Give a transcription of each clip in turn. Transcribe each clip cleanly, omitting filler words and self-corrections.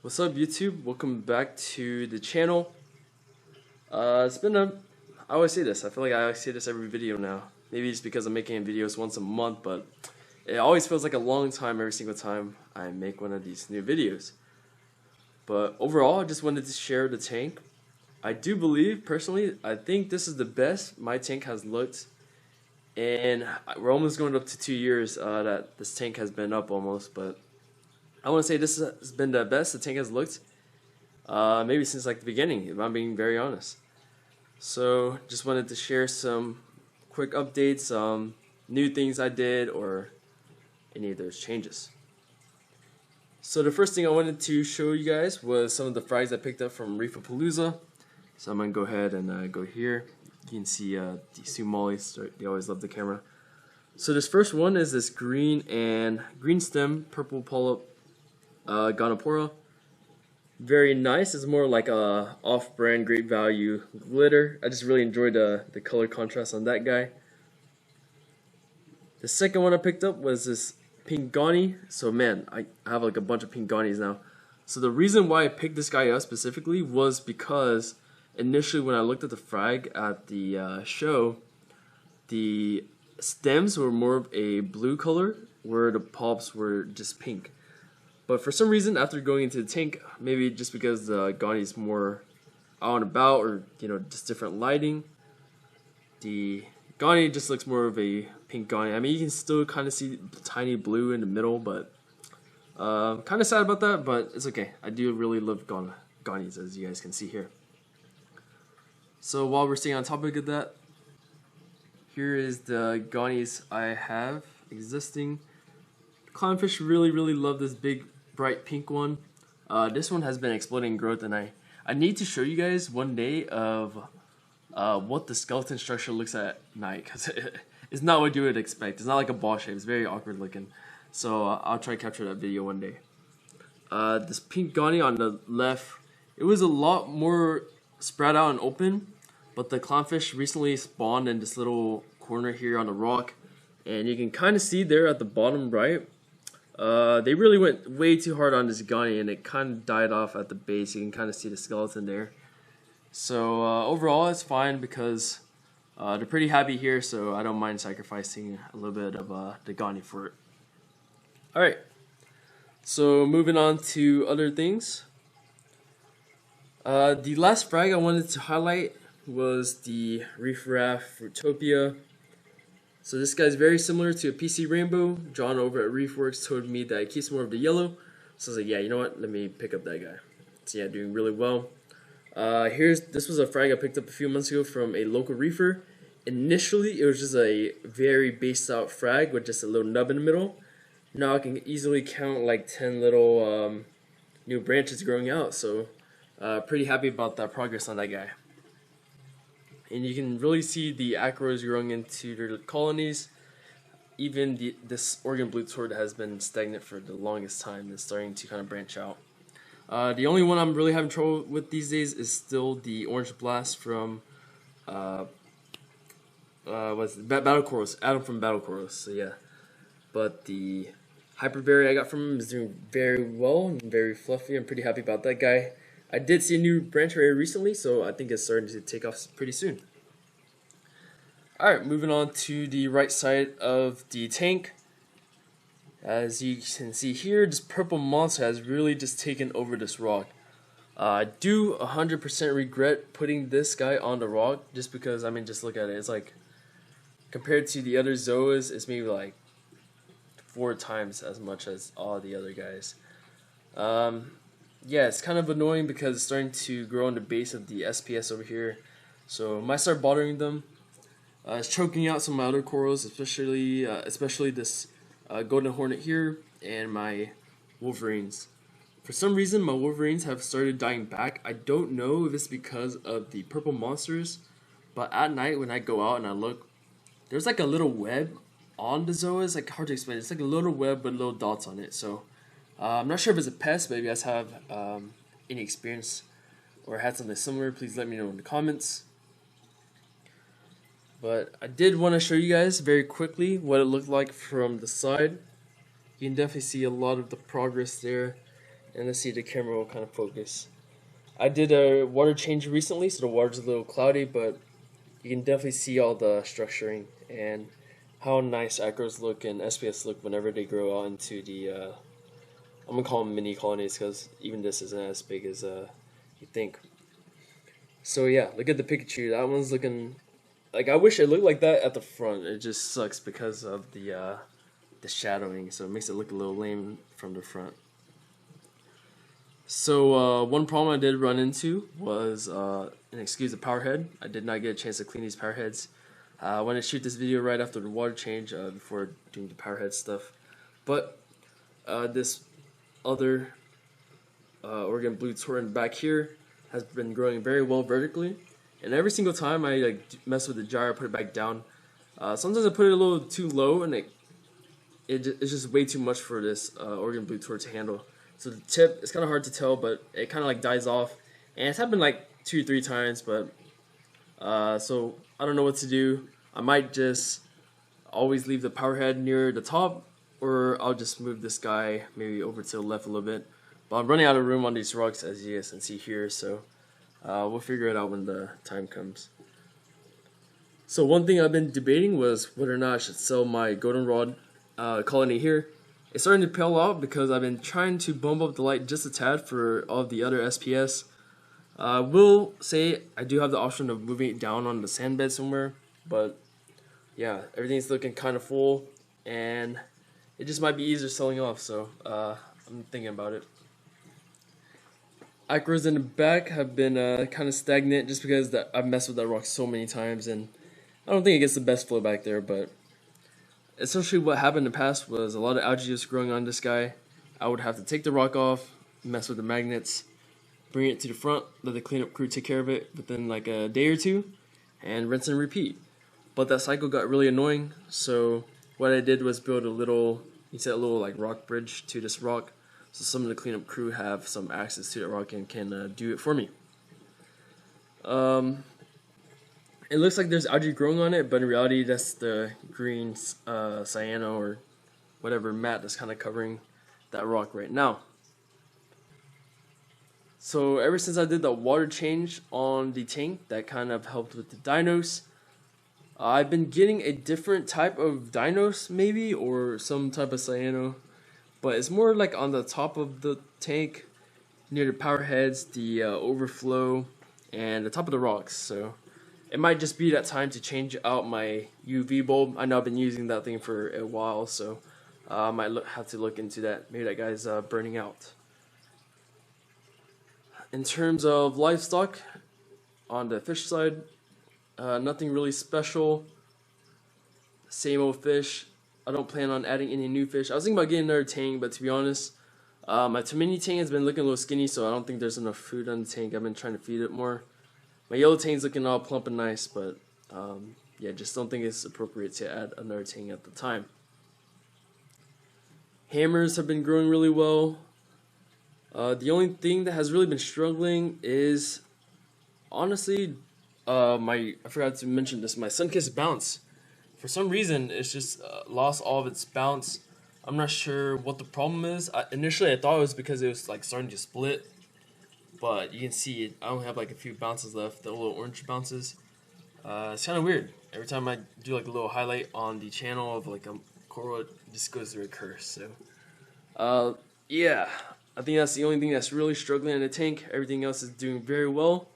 What's up, YouTube? Welcome back to the channel. It's been I always say this. I feel like I always say this every video now. Maybe it's because I'm making videos once a month, but it always feels like a long time every single time I make one of these new videos. But overall, I just wanted to share the tank. I do believe, personally, I think this is the best my tank has looked. And we're almost going up to 2 years that this tank has been up almost, but I want to say this has been the best the tank has looked, maybe since like the beginning, if I'm being very honest. So just wanted to share some quick updates, new things I did, or any of those changes. So the first thing I wanted to show you guys was some of the frags I picked up from Reef. So I'm going to go ahead and go here. You can see the Sumalis, they always love the camera. So this first one is this green stem, purple polyp Gonopora. Very nice. It's more like a off-brand, great value glitter. I just really enjoyed the color contrast on that guy. The second one I picked up was this pink Goni. So man, I have like a bunch of pink Gonis now. So the reason why I picked this guy up specifically was because initially when I looked at the frag at the show, the stems were more of a blue color, where the polyps were just pink. But for some reason, after going into the tank, maybe just because the Goni is more out and about, or just different lighting, the Goni just looks more of a pink Goni. I mean, you can still kind of see tiny blue in the middle, but kind of sad about that, but it's okay. I do really love Gonis, as you guys can see here. So while we're staying on topic of that, here is the Gonis I have existing. Clownfish really love this big bright pink one. This one has been exploding in growth, and I need to show you guys one day of what the skeleton structure looks at night, because it's not what you would expect. It's not like a ball shape. It's very awkward looking. So I'll try to capture that video one day. This pink Goni on the left, it was a lot more spread out and open, but the clownfish recently spawned in this little corner here on the rock, and you can kind of see there at the bottom right, they really went way too hard on this Goni, and it kind of died off at the base. You can kind of see the skeleton there. So overall it's fine, because they're pretty happy here, so I don't mind sacrificing a little bit of the Goni for it. Alright, so moving on to other things. The last frag I wanted to highlight was the Reef Fruitopia. So this guy's very similar to a PC Rainbow. John over at Reefworks told me that he keeps more of the yellow. So I was like, yeah, you know what? Let me pick up that guy. So yeah, doing really well. This was a frag I picked up a few months ago from a local reefer. Initially, it was just a very based out frag with just a little nub in the middle. Now I can easily count like 10 little new branches growing out. So pretty happy about that progress on that guy. And you can really see the acros growing into their colonies. Even this Oregon blue tort has been stagnant for the longest time. It's starting to kind of branch out. The only one I'm really having trouble with these days is still the orange blast from Battle Corals. Adam from Battle Corals. So yeah, but the hyperberry I got from him is doing very well and very fluffy. I'm pretty happy about that guy. I did see a new branch area recently, so I think it's starting to take off pretty soon. Alright, moving on to the right side of the tank. As you can see here, this purple monster has really just taken over this rock. I do 100% regret putting this guy on the rock, just because, I mean, just look at it. It's like, compared to the other zoas, it's maybe like 4 times as much as all the other guys. Yeah, it's kind of annoying because it's starting to grow on the base of the SPS over here, so it might start bothering them. It's choking out some of my other corals, especially this golden hornet here and my wolverines. For some reason, my wolverines have started dying back. I don't know if it's because of the purple monsters, but at night when I go out and I look, there's like a little web on the zoas. Like, hard to explain. It's like a little web with little dots on it. So I'm not sure if it's a pest, but if you guys have any experience or had something similar, please let me know in the comments. But I did want to show you guys very quickly what it looked like from the side. You can definitely see a lot of the progress there. and let's see if the camera will kind of focus. I did a water change recently, so the water's a little cloudy, but you can definitely see all the structuring and how nice acros look and SPS look whenever they grow out into the, I'm going to call them mini colonies because even this isn't as big as you think. So yeah, look at the Pikachu. That one's looking, like, I wish it looked like that at the front. It just sucks because of the shadowing, so it makes it look a little lame from the front. So one problem I did run into was, and excuse the power head, I did not get a chance to clean these power heads. I wanted to shoot this video right after the water change before doing the power head stuff. But this other Oregon blue torrent back here has been growing very well vertically. And every single time I like mess with the jar, I put it back down. Sometimes I put it a little too low and it's just way too much for this Oregon blue torrent to handle. So the tip, it's kind of hard to tell, but it kind of like dies off. And it's happened like 2 or 3 times, but so I don't know what to do. I might just always leave the power head near the top, or I'll just move this guy maybe over to the left a little bit. But I'm running out of room on these rocks, as you guys can see here, so we'll figure it out when the time comes. So one thing I've been debating was whether or not I should sell my goldenrod colony here. It's starting to pale out because I've been trying to bump up the light just a tad for all of the other SPS. I will say I do have the option of moving it down on the sand bed somewhere, but yeah, everything's looking kind of full and it just might be easier selling off, so I'm thinking about it. Acros in the back have been kind of stagnant just because I've messed with that rock so many times and I don't think it gets the best flow back there, but essentially what happened in the past was a lot of algae just growing on this guy. I would have to take the rock off, mess with the magnets, bring it to the front, let the cleanup crew take care of it within like a day or two, and rinse and repeat. But that cycle got really annoying, so what I did was build a little like rock bridge to this rock, so some of the cleanup crew have some access to that rock and can do it for me. It looks like there's algae growing on it, but in reality that's the green cyano or whatever mat that's kind of covering that rock right now. So ever since I did the water change on the tank, that kind of helped with the dinos. I've been getting a different type of dinos maybe, or some type of cyano, but it's more like on the top of the tank near the power heads, the overflow, and the top of the rocks. So it might just be that time to change out my UV bulb. I know I've been using that thing for a while, so I might have to look into that. Maybe that guy's burning out. In terms of livestock, on the fish side, nothing really special. Same old fish. I don't plan on adding any new fish. I was thinking about getting another tank, but to be honest, my Tomini tank has been looking a little skinny, so I don't think there's enough food on the tank. I've been trying to feed it more. My yellow tank's looking all plump and nice, but yeah, just don't think it's appropriate to add another tank at the time. Hammers have been growing really well. The only thing that has really been struggling is, honestly, I forgot to mention this, my Sunkissed bounce. For some reason, it's just lost all of its bounce. I'm not sure what the problem is. Initially, I thought it was because it was like starting to split, but you can see it. I only have like a few bounces left, the little orange bounces. It's kind of weird. Every time I do like a little highlight on the channel of like a coral, it just goes through a curse. So, yeah, I think that's the only thing that's really struggling in the tank. Everything else is doing very well.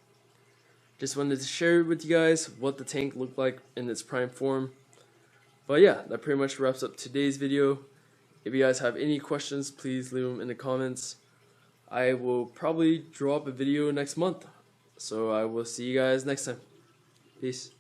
Just wanted to share with you guys what the tank looked like in its prime form. But yeah, that pretty much wraps up today's video. If you guys have any questions, please leave them in the comments. I will probably drop a video next month. So I will see you guys next time. Peace.